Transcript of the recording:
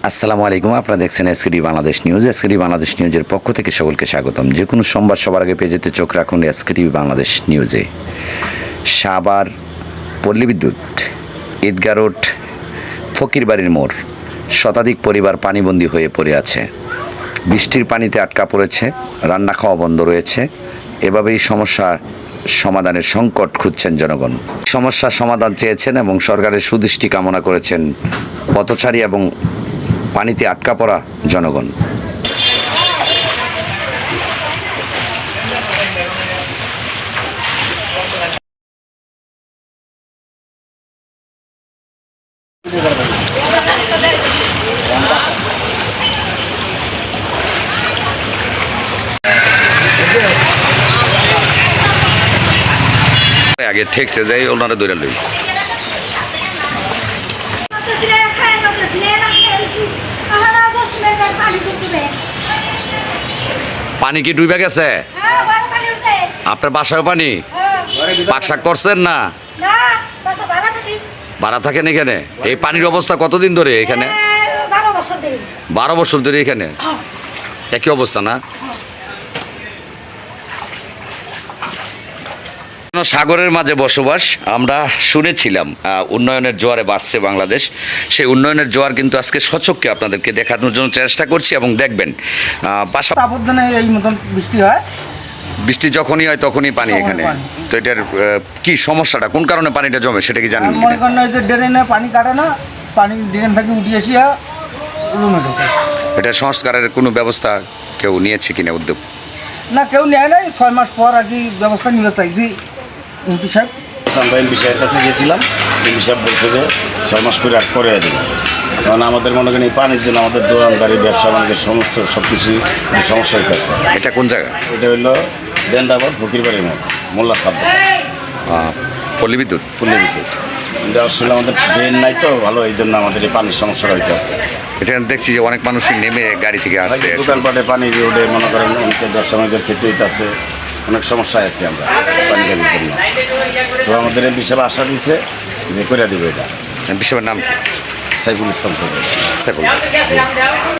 আসসালামু আলাইকুম, আপনারা দেখছেন SKD Bangladesh news. SKD Bangladesh নিউজের পক্ষ থেকে সকলকে স্বাগতম। যে কোনো সোমবার সবার আগে পেয়ে যেতে চোখ রাখুন এসকেডি বাংলাদেশ নিউজে। সাভার পল্লী বিদ্যুৎ, ঈদগাহ রোড, ফকিরবাড়ির মোড়, শতাধিক পরিবার পানিবন্দী হয়ে পড়ে আছে। বৃষ্টির পানিতে আটকা পড়েছে, রান্না খাওয়া বন্ধ রয়েছে। এভাবেই সমস্যা সমাধানের সংকট খুঁজছেন জনগণ। সমস্যার সমাধান চেয়েছেন এবং সরকারের সুদৃষ্টি কামনা করেছেন পথচারী এবং পানিতে আটকা পড়া জনগণ। আগে ঠেকছে যাই ওনারা দৌড়া লই। পানি কি ডুবে গেছে? আপনার বাসায় পানি? পাকশাক করছেন না? ভাড়া থাকেন এখানে? এই পানির অবস্থা কতদিন ধরে এখানে? 12 বছর ধরে এখানে একই অবস্থা না? সাগরের মাঝে বসবাস। আমরা শুনেছিলাম উন্নয়নের জোয়ারে বাড়ছে বাংলাদেশ। সেই উন্নয়নের জোয়ার কিন্তু আজকে সচক্ষে আপনাদেরকে দেখানোর জন্য চেষ্টা করছি এবং দেখবেন এই মতন বৃষ্টি হয়, বৃষ্টি যখনই হয় তখনই পানি এখানে। তো এটার কি সমস্যাটা, কোন কারণে পানিটা জমে সেটা কি জানেন? মনে করেন যে ড্রেনে পানি কাটে না, পানি ড্রেন থেকে উঠে এসিয়া রুমে ঢোকে। এটা সংস্কারের কোনো ব্যবস্থা কেউ নিয়েছে কিনা উদ্যোগ? না, কেউ নেয় নাই। 6 মাস পর আর কি ব্যবস্থা নিতে চাইছি এমপি সাহেব। আমরা এমপি সাহেবের কাছে গিয়েছিলাম। এমপি সাহেব বলছে যে 6 মাস পরে আর করে দেবে। কারণ আমাদের মনে করেন এই পানির জন্য আমাদের দোকানদারি, ব্যবসা বাণিজ্যের সমস্ত সব কিছুই সমস্যা হইতেছে। এটা কোন জায়গা? এটা হইলো ডেন্ডাবাদ ফকিরবাড়ির মোড়, মোল্লা সাব পল্লী বিদ্যুৎ। পল্লী বিদ্যুৎ। কিন্তু আসলে আমাদের ড্রেন নাই তো ভালো, এই জন্য আমাদের এই পানির সমস্যাটা হইতেছে। এটা দেখছি যে অনেক মানুষই নেমে গাড়ি থেকে আসছে। দোকানপাটে পানি রোডে মনে করেন অনেকে ব্যবসা বাণিজ্যের ক্ষেত্রে হইতেছে, অনেক সমস্যায় আছি আমরা পানি গাড়ির জন্য। তো আমাদের এমপি সাহেব আশা দিয়েছে যে করে দেবে এটা। এমপি সাহেবের নাম কি? সাইফুল ইসলাম সাহেব। সাইফুল।